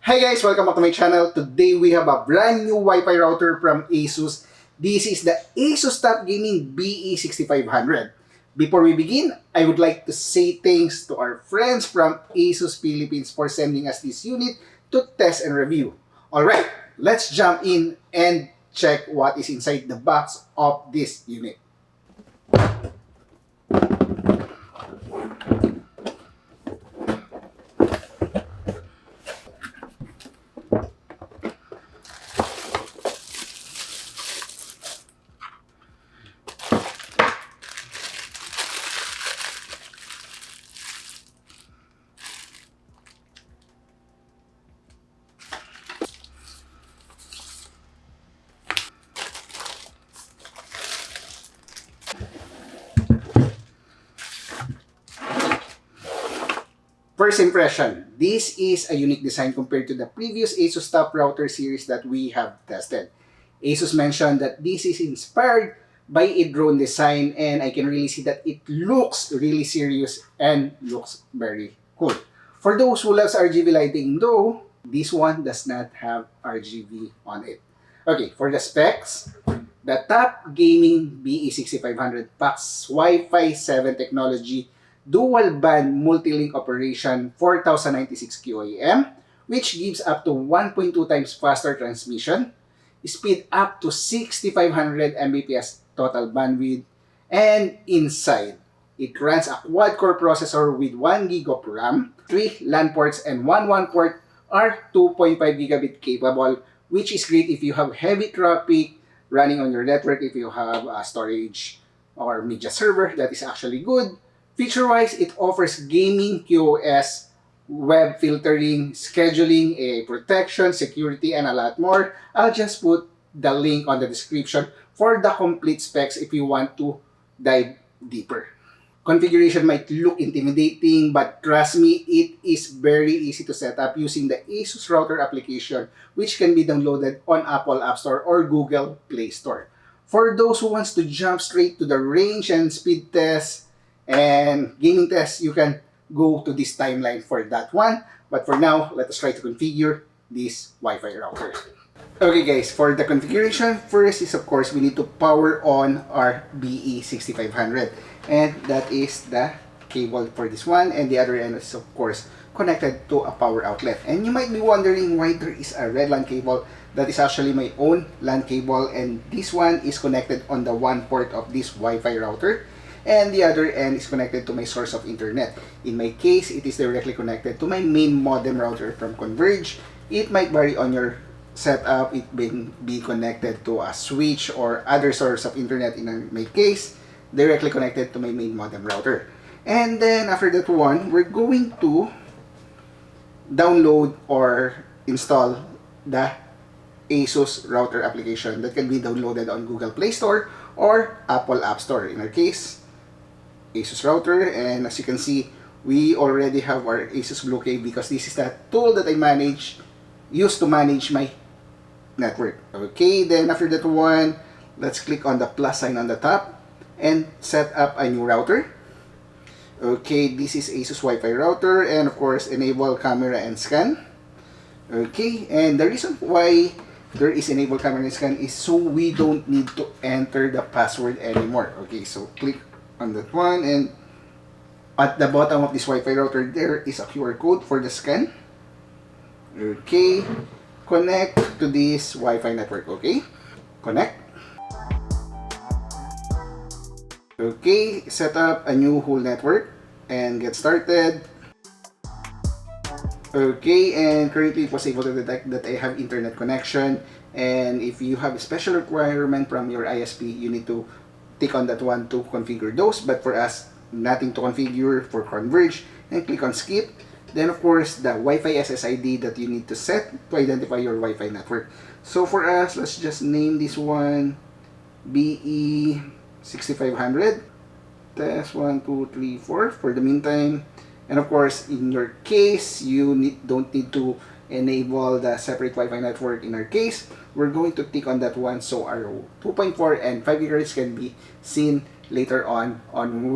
Hi guys, welcome back to my channel. Today we have a brand new Wi-Fi router from ASUS. This is the ASUS Top Gaming BE6500. Before we begin, I would like to say thanks to our friends from ASUS Philippines for sending us this unit to test and review. Alright, let's jump in and check what is inside the box of this unit. First impression, this is a unique design compared to the previous ASUS Top Router series that we have tested. ASUS mentioned that this is inspired by a drone design, and I can really see that it looks really serious and looks very cool. For those who loves RGB lighting though, this one does not have RGB on it. Okay, for the specs, the Top Gaming BE6500 packs Wi-Fi 7 technology, dual band multi-link operation 4096 QAM, which gives up to 1.2 times faster transmission, speed up to 6500 Mbps total bandwidth, and inside, it runs a quad-core processor with 1 GB of RAM, 3 LAN ports, and 1 WAN port are 2.5 gigabit capable, which is great if you have heavy traffic running on your network, if you have a storage or media server, that is actually good. Feature-wise, it offers gaming QoS, web filtering, scheduling, protection, security, and a lot more. I'll just put the link on the description for the complete specs if you want to dive deeper. Configuration might look intimidating, but trust me, it is very easy to set up using the ASUS Router application, which can be downloaded on Apple App Store or Google Play Store. For those who wants to jump straight to the range and speed test and gaming test, you can go to this timeline for that one. But for now, let us try to configure this Wi-Fi router. Okay guys, for the configuration, first is of course we need to power on our BE6500. And that is the cable for this one. And the other end is of course connected to a power outlet. And you might be wondering why there is a red LAN cable. That is actually my own LAN cable. And this one is connected on the one port of this Wi-Fi router. And the other end is connected to my source of internet. In my case, it is directly connected to my main modem router from Converge. It might vary on your setup. It may be connected to a switch or other source of internet. In my case, directly connected to my main modem router. And then after that one, we're going to download or install the ASUS router application that can be downloaded on Google Play Store or Apple App Store. In our case, ASUS router, and as you can see, we already have our ASUS Blue Cave because this is the tool that I use to manage my network. Okay, then after that one, let's click on the plus sign on the top and set up a new router. Okay, this is ASUS Wi-Fi router, and of course enable camera and scan. Okay, and the reason why there is enable camera and scan is so we don't need to enter the password anymore. Okay, so click on that one, and at the bottom of this Wi-Fi router there is a QR code for the scan. Okay, connect to this Wi-Fi network. Okay, connect. Okay, set up a new whole network and get started. Okay, and currently it was able to detect that I have internet connection, and if you have a special requirement from your ISP, you need to tick on that one to configure those. But for us, nothing to configure for Converge, and click on skip. Then of course the Wi-Fi SSID that you need to set to identify your Wi-Fi network. So for us, let's just name this one BE6500 test 1 2 3 4 for the meantime. And of course, in your case, you don't need to enable the separate Wi-Fi network. In our case, we're going to tick on that one so our 2.4 and 5 GHz can be seen later on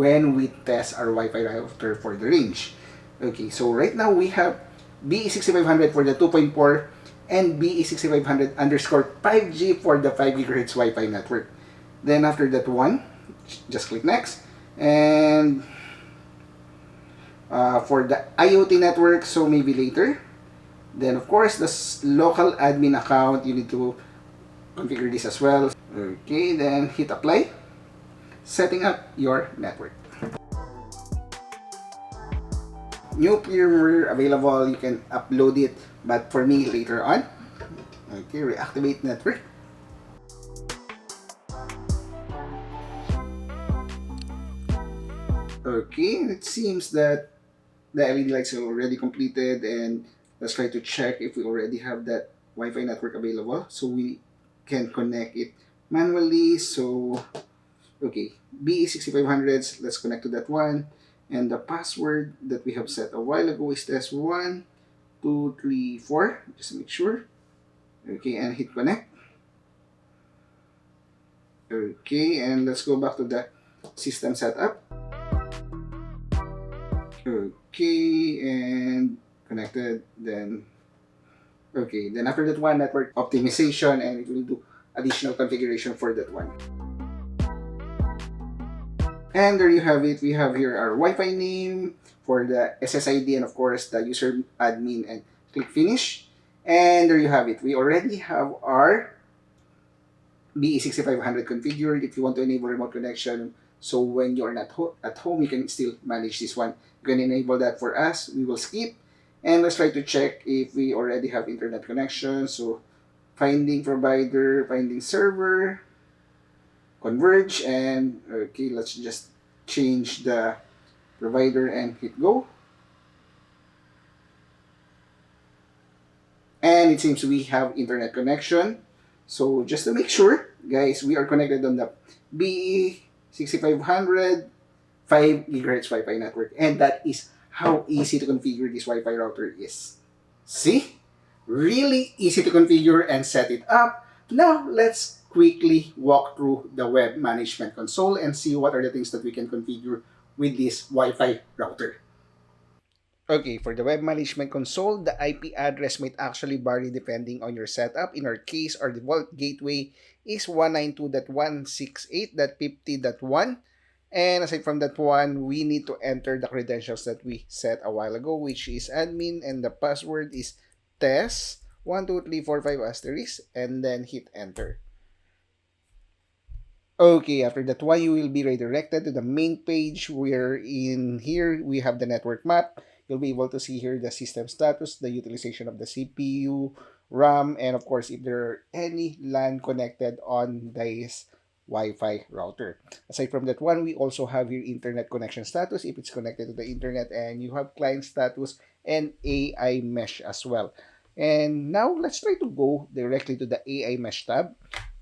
when we test our Wi-Fi router for the range. Okay, so right now we have BE6500 for the 2.4, and BE6500 underscore 5G for the 5 GHz Wi-Fi network. Then after that one, just click next. And for the IoT network, so maybe later. Then of course, the local admin account, you need to configure this as well. Okay, then hit apply. Setting up your network. New firmware available, you can upload it, but for me later on. Okay, reactivate network. Okay, it seems that the LED lights are already completed, and let's try to check if we already have that Wi-Fi network available so we can connect it manually. So okay, BE6500s, let's connect to that one. And the password that we have set a while ago is test1, 2, 3, 4, just to make sure. Okay, and hit connect. Okay, and let's go back to the system setup. Okay, and connected. Then okay, then after that one, network optimization, and it will do additional configuration for that one. And there you have it. We have here our Wi-Fi name for the SSID, and of course the user admin, and click finish. And there you have it. We already have our BE6500 configured. If you want to enable remote connection, so when you're not at home, you can still manage this one. You can enable that for us. We will skip. And let's try to check if we already have internet connection. So finding provider, finding server, converge, and okay, let's just change the provider and hit go. And it seems we have internet connection. So just to make sure, guys, we are connected on the BE6500 5 GHz Wi-Fi network, and that is how easy to configure this Wi-Fi router is. See? Really easy to configure and set it up. Now, let's quickly walk through the web management console and see what are the things that we can configure with this Wi-Fi router. Okay, for the web management console, the IP address might actually vary depending on your setup. In our case, our default gateway is 192.168.50.1. And aside from that one, we need to enter the credentials that we set a while ago, which is admin, and the password is test 12345 asterisk, and then hit enter. Okay, after that one, you will be redirected to the main page where in here we have the network map. You'll be able to see here the system status, the utilization of the CPU, RAM, and of course, if there are any LAN connected on this Wi-Fi router. Aside from that one, we also have here internet connection status if it's connected to the internet, and you have client status and AI mesh as well. And now let's try to go directly to the AI mesh tab.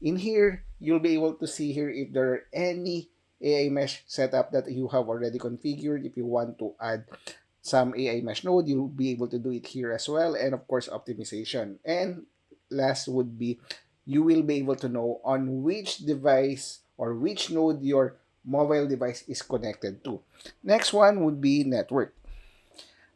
In here, you'll be able to see here if there are any AI mesh setup that you have already configured. If you want to add some AI mesh node, you'll be able to do it here as well. And of course, optimization. And last would be, you will be able to know on which device or which node your mobile device is connected to. Next one would be network.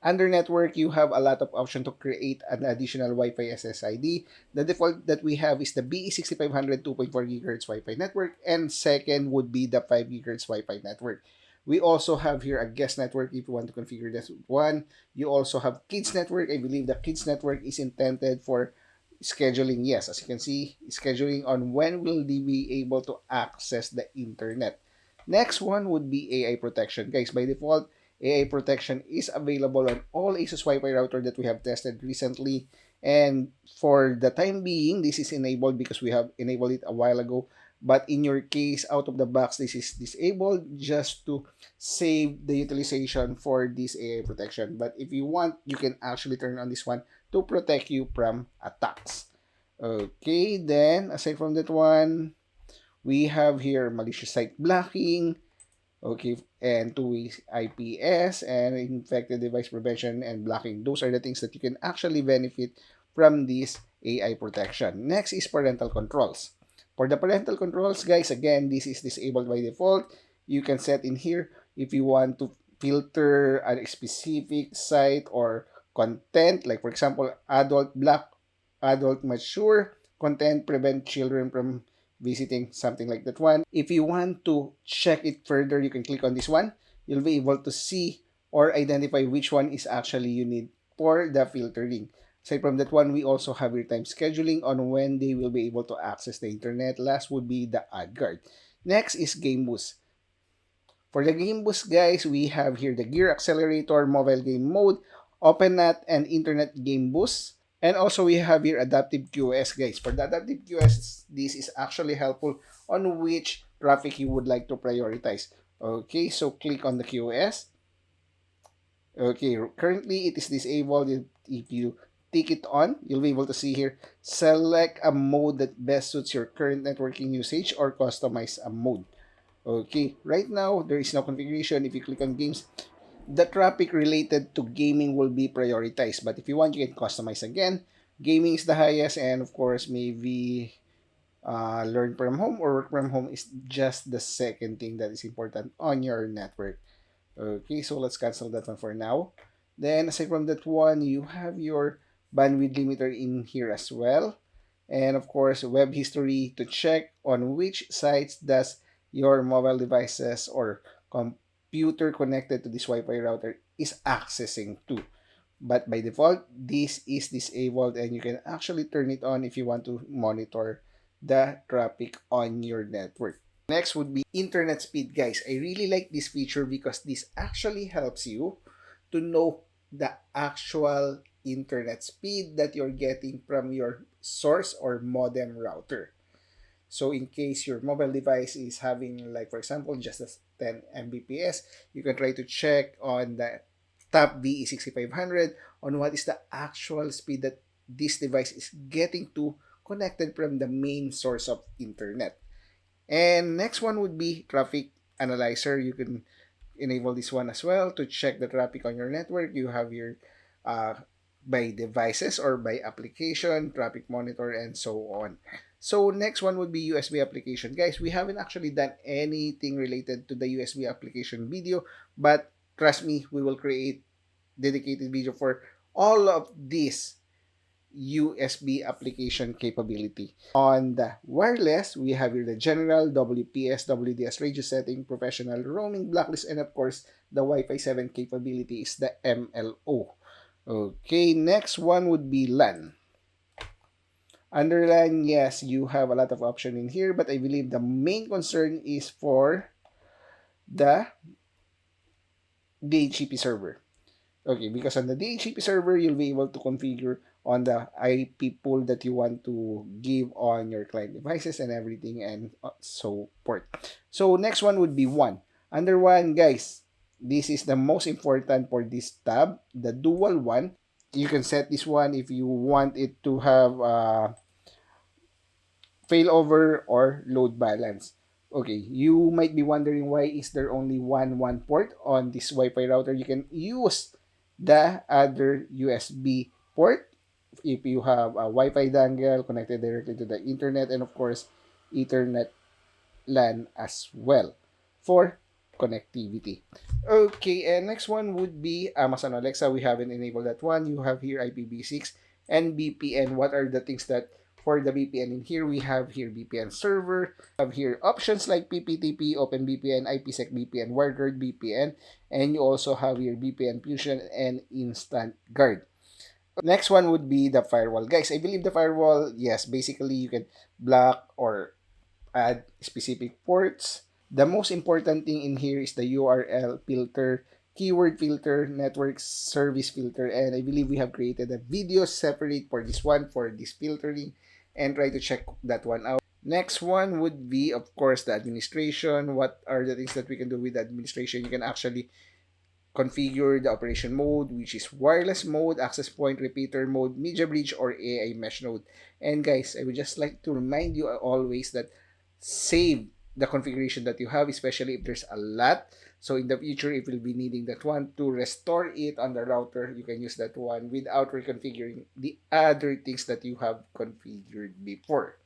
Under network, you have a lot of options to create an additional Wi-Fi SSID. The default that we have is the BE6500 2.4 GHz Wi-Fi network, and second would be the 5 GHz Wi-Fi network. We also have here a guest network if you want to configure this one. You also have kids network. I believe the kids network is intended for scheduling. Yes, as you can see, scheduling on when will they be able to access the internet. Next one would be AI protection. Guys, by default, AI protection is available on all ASUS Wi-Fi router that we have tested recently. And for the time being, this is enabled because we have enabled it a while ago. But in your case, out of the box, this is disabled just to save the utilization for this AI protection. But if you want, you can actually turn on this one to protect you from attacks. Okay, then aside from that one, we have here malicious site blocking, okay, and two-way IPS, and infected device prevention and blocking. Those are the things that you can actually benefit from this AI protection. Next is parental controls. For the parental controls, guys, again, this is disabled by default. You can set in here if you want to filter a specific site or content, like for example, adult black, adult mature content, prevent children from visiting, something like that one. If you want to check it further, you can click on this one. You'll be able to see or identify which one is actually you need for the filtering. Aside from that one, we also have your time scheduling on when they will be able to access the internet. Last would be the ad guard. Next is Game Boost. For the Game Boost, guys, we have here the Gear Accelerator, Mobile Game Mode, OpenNet, and Internet Game Boost. And also we have here Adaptive QoS, guys. For the Adaptive QoS, this is actually helpful on which traffic you would like to prioritize. Okay, so click on the QoS. Okay, currently it is disabled. If you tick it on, you'll be able to see here, select a mode that best suits your current networking usage or customize a mode. Okay, right now there is no configuration. If you click on games, the traffic related to gaming will be prioritized. But if you want, you can customize again. Gaming is the highest, and of course, maybe learn from home or work from home is just the second thing that is important on your network. Okay, so let's cancel that one for now. Then aside from that one, you have your bandwidth limiter in here as well. And of course, web history to check on which sites does your mobile devices or computer connected to this Wi-Fi router is accessing to. But by default, this is disabled and you can actually turn it on if you want to monitor the traffic on your network. Next would be internet speed, guys. I really like this feature because this actually helps you to know the actual internet speed that you're getting from your source or modem router. So in case your mobile device is having, like for example, just a 10 Mbps, you can try to check on the TUF BE6500 on what is the actual speed that this device is getting to connected from the main source of internet. And next one would be traffic analyzer. You can enable this one as well to check the traffic on your network. You have your by devices or by application, traffic monitor, and so on. So next one would be USB application. Guys, we haven't actually done anything related to the USB application video, but trust me, we will create dedicated video for all of these USB application capability. On the wireless, we have here the general, WPS, WDS radio setting, professional roaming, blacklist, and of course, the Wi-Fi 7 capability is the MLO. Okay, next one would be LAN. Under LAN, yes, you have a lot of option in here, but I believe the main concern is for the DHCP server. Okay, because on the DHCP server, you'll be able to configure on the IP pool that you want to give on your client devices and everything and so forth. So next one would be WAN. Under WAN, guys, this is the most important for this tab, the dual WAN. You can set this one if you want it to have failover or load balance. Okay, you might be wondering why is there only one WAN port on this Wi-Fi router. You can use the other USB port if you have a Wi-Fi dongle connected directly to the internet, and of course Ethernet LAN as well for connectivity. Okay, and next one would be Amazon Alexa. We haven't enabled that one. You have here IPv6 and VPN. What are the things that for the VPN in here? We have here VPN server. We have here options like PPTP, OpenVPN, IPsec VPN, WireGuard VPN, and you also have here VPN Fusion and Instant Guard. Next one would be the firewall. Guys, I believe the firewall, yes, basically you can block or add specific ports. The most important thing in here is the URL filter, keyword filter, network service filter, and I believe we have created a video separate for this one, for this filtering, and try to check that one out. Next one would be, of course, the administration. What are the things that we can do with the administration? You can actually configure the operation mode, which is wireless mode, access point, repeater mode, media bridge, or AI mesh node. And guys, I would just like to remind you always that save the configuration that you have, especially if there's a lot. So in the future, if you'll be needing that one to restore it on the router, you can use that one without reconfiguring the other things that you have configured before.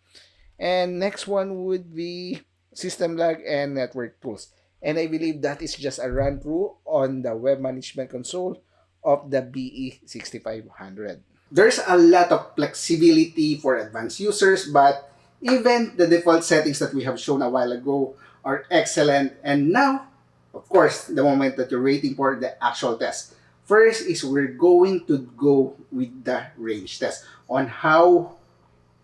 And next one would be system lag and network tools. And I believe that is just a run through on the web management console of the BE6500. There's a lot of flexibility for advanced users, but even the default settings that we have shown a while ago are excellent. And now, of course, the moment that you're waiting for the actual test. First is we're going to go with the range test on how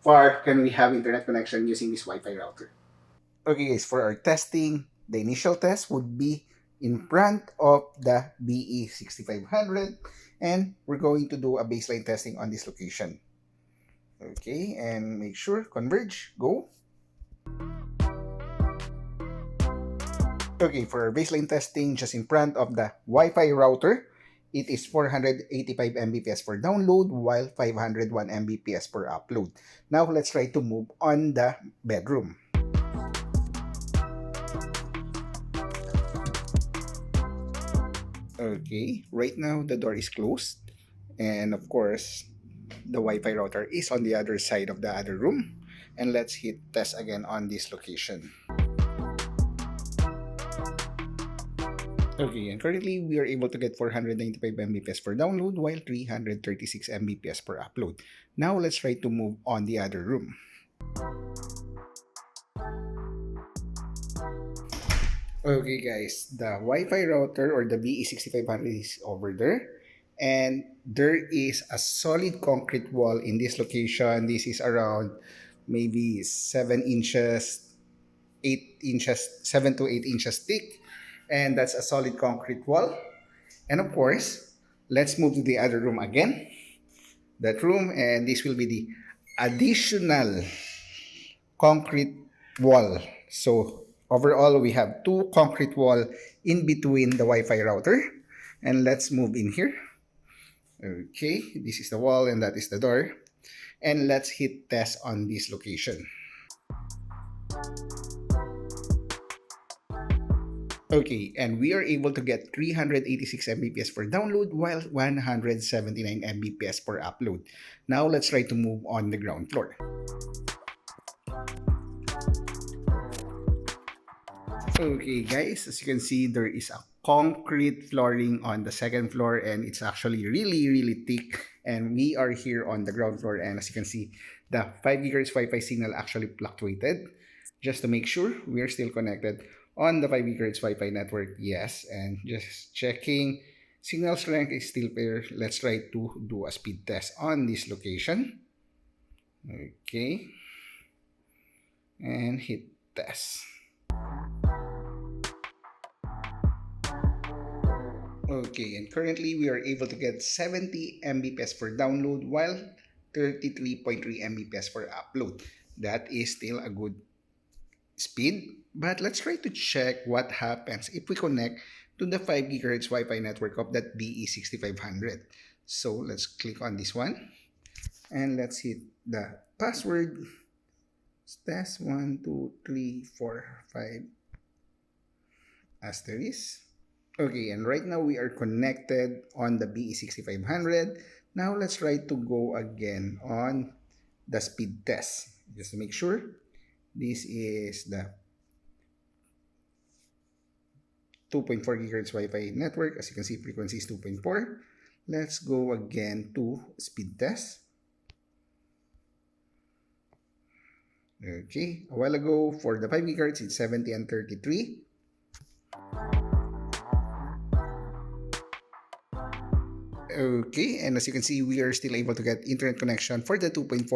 far can we have internet connection using this Wi-Fi router. Okay guys, for our testing, the initial test would be in front of the BE6500, and we're going to do a baseline testing on this location. Okay, and make sure converge, go. Okay, for our baseline testing just in front of the Wi-Fi router, it is 485 Mbps for download while 501 Mbps per upload. Now let's try to move on the bedroom. Okay, right now the door is closed, and of course the Wi-Fi router is on the other side of the other room. And let's hit test again on this location. Okay, and currently we are able to get 495 Mbps per download while 336 Mbps per upload. Now let's try to move on the other room. Okay guys, the Wi-Fi router or the BE6500 is over there, and there is a solid concrete wall in this location. This is around maybe 7 inches, 8 inches, 7 to 8 inches thick, and that's a solid concrete wall. And of course, let's move to the other room again. That room, and this will be the additional concrete wall. So overall, we have two concrete wall in between the Wi-Fi router. And let's move in here. Okay, this is the wall and that is the door. And let's hit test on this location. Okay, and we are able to get 386 Mbps per download while 179 Mbps per upload. Now let's try to move on the ground floor. Okay guys, as you can see, there is a concrete flooring on the second floor, and it's actually really thick. And we are here on the ground floor, and as you can see, the 5 GHz Wi-Fi signal actually fluctuated. Just to make sure we are still connected on the 5 GHz Wi-Fi network, yes. And just checking, signal strength is still fair. Let's try to do a speed test on this location. Okay, and hit test. Okay, and currently we are able to get 70 Mbps per download while 33.3 Mbps per upload. That is still a good speed, but let's try to check what happens if we connect to the 5 GHz Wi-Fi network of that BE6500. So let's click on this one and let's hit the password. Test 1 2 3 4 5 asterisk. Okay, and right now we are connected on the BE6500. Now let's try to go again on the speed test just to make sure. This is the 2.4 GHz Wi-Fi network. As you can see, frequency is 2.4. Let's go again to speed test. Okay, a while ago for the 5 GHz, it's 70 and 33. Okay, and as you can see, we are still able to get internet connection for the 2.4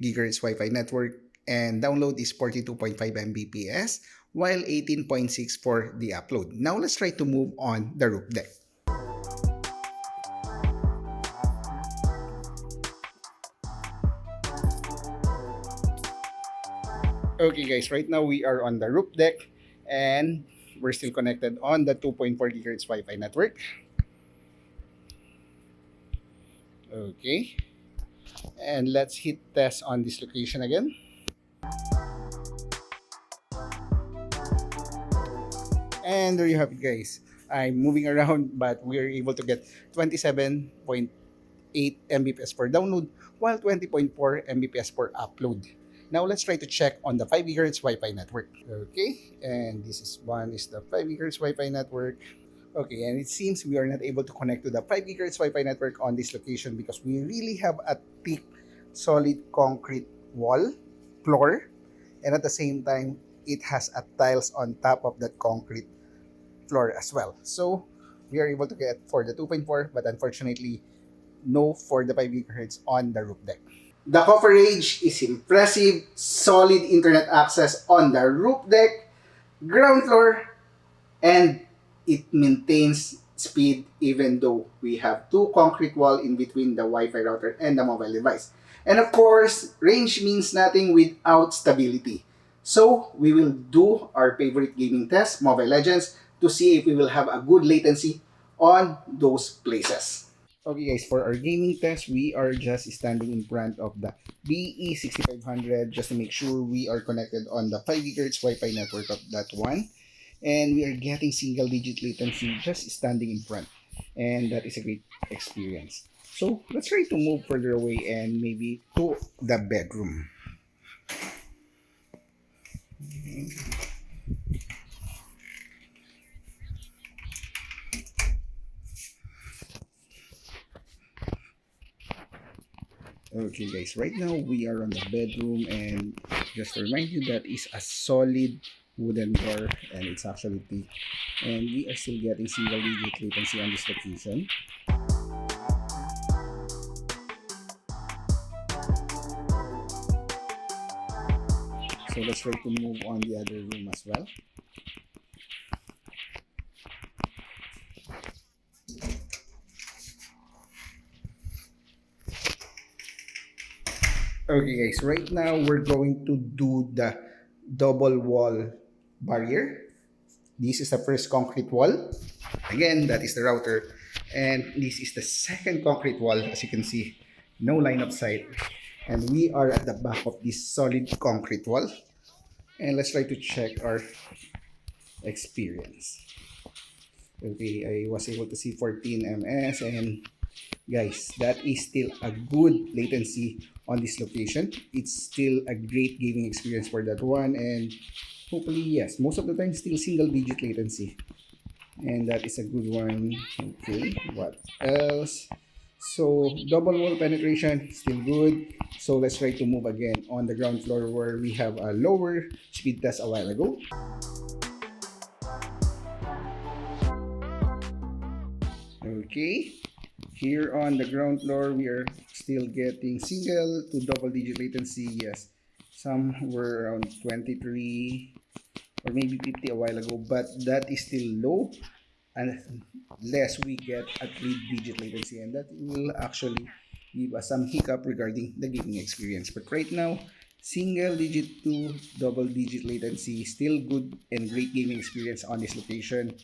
GHz Wi-Fi network, and download is 42.5 Mbps while 18.6 for the upload. Now let's try to move on the roof deck. Okay guys, right now we are on the roof deck and we're still connected on the 2.4 GHz Wi-Fi network. Okay, and let's hit test on this location again. And there you have it guys. I'm moving around, but we are able to get 27.8 Mbps per download while 20.4 Mbps per upload. Now let's try to check on the 5 GHz Wi-Fi network. Okay, and this is the 5 GHz Wi-Fi network. Okay, and it seems we are not able to connect to the 5 GHz Wi-Fi network on this location because we really have a thick, solid concrete wall, floor, and at the same time, it has a tiles on top of that concrete floor as well. So we are able to get for the 2.4, but unfortunately, no for the 5 GHz on the roof deck. The coverage is impressive, solid internet access on the roof deck, ground floor, and it maintains speed even though we have two concrete wall in between the Wi-Fi router and the mobile device. And of course, range means nothing without stability. So we will do our favorite gaming test, Mobile Legends, to see if we will have a good latency on those places. Okay guys, for our gaming test, we are just standing in front of the BE6500 just to make sure we are connected on the 5 GHz Wi-Fi network of that one. And we are getting single digit latency just standing in front. And that is a great experience. So let's try to move further away and maybe to the bedroom. Okay guys, right now we are on the bedroom, and just to remind you that is a solid wooden door and it's actually thick, and we are still getting single digit latency on this location. So let's try to move on the other room as well. Okay guys, right now we're going to do the double wall barrier. This is the first concrete wall. Again, that is the router. And this is the second concrete wall. As you can see, no line of sight. And we are at the back of this solid concrete wall. And let's try to check our experience. Okay, I was able to see 14 ms, and guys, that is still a good latency on this location. It's still a great gaming experience for that one, and hopefully, yes, most of the time still single digit latency, and that is a good one. Okay, what else? So double wall penetration still good. So let's try to move again on the ground floor where we have a lower speed test a while ago. Okay, here on the ground floor, we are still getting single to double digit latency. Yes, some were around 23 or maybe 50 a while ago, but that is still low unless we get a 3-digit latency, and that will actually give us some hiccup regarding the gaming experience. But right now, single digit to double digit latency, still good and great gaming experience on this location.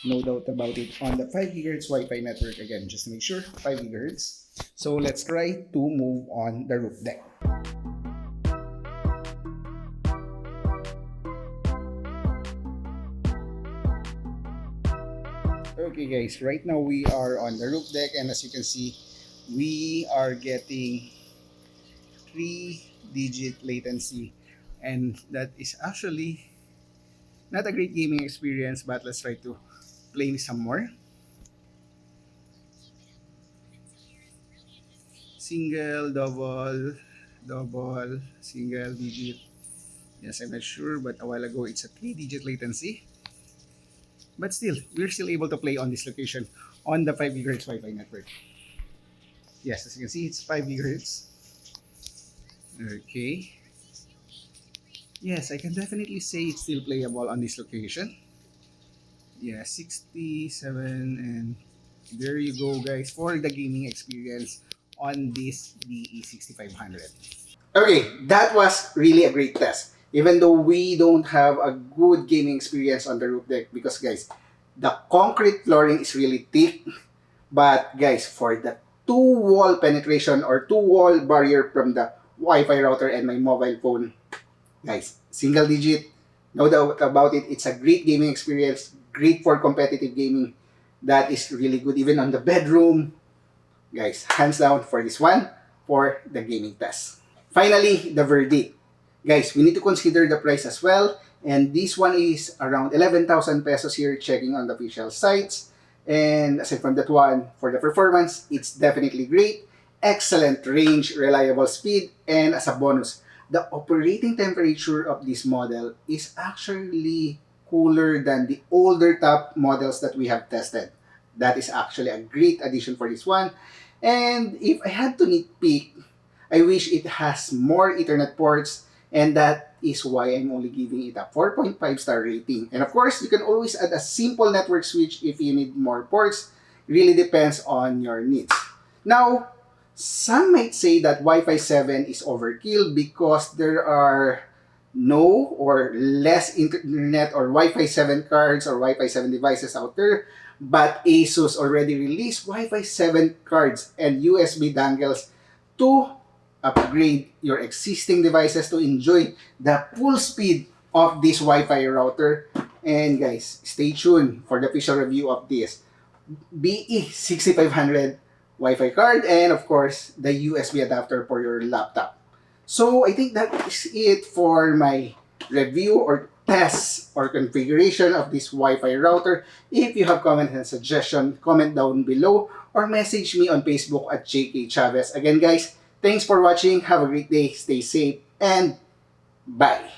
No doubt about it. On the 5 GHz Wi-Fi network, again, just to make sure, 5 GHz. So let's try to move on the roof deck. Okay guys, right now we are on the roof deck, and as you can see, we are getting 3-digit latency, and that is actually not a great gaming experience, but let's try to play some more. Single, double, double, single digit. Yes, I'm not sure, but a while ago it's a 3-digit latency. But still, we're still able to play on this location on the 5 GHz Wi-Fi network. Yes, as you can see, it's 5 GHz. Okay. Yes, I can definitely say it's still playable on this location. Yeah, 67, and there you go guys for the gaming experience on this BE6500. Okay, that was really a great test. Even though we don't have a good gaming experience on the roof deck because guys, the concrete flooring is really thick. But guys, for the two wall penetration or two wall barrier from the Wi-Fi router and my mobile phone, guys, single digit, no doubt about it. It's a great gaming experience, great for competitive gaming. That is really good even on the bedroom. Guys, hands down for this one for the gaming test. Finally, the verdict. Guys, we need to consider the price as well. And this one is around 11,000 pesos here, checking on the official sites. And aside from that one, for the performance, it's definitely great. Excellent range, reliable speed, and as a bonus, the operating temperature of this model is actually cooler than the older top models that we have tested. That is actually a great addition for this one. And if I had to nitpick, I wish it has more Ethernet ports, and that is why I'm only giving it a 4.5 star rating. And of course, you can always add a simple network switch if you need more ports. Really depends on your needs. Now, some might say that Wi-Fi 7 is overkill because there are no or less internet or Wi-Fi 7 cards or Wi-Fi 7 devices out there. But ASUS already released Wi-Fi 7 cards and USB dongles to upgrade your existing devices to enjoy the full speed of this Wi-Fi router. And guys, stay tuned for the official review of this BE6500 Wi-Fi card and of course the USB adapter for your laptop. So I think that is it for my review or test or configuration of this Wi-Fi router. If you have comments and suggestion, comment down below or message me on Facebook at JK Chavez. Again guys, thanks for watching. Have a great day. Stay safe and bye.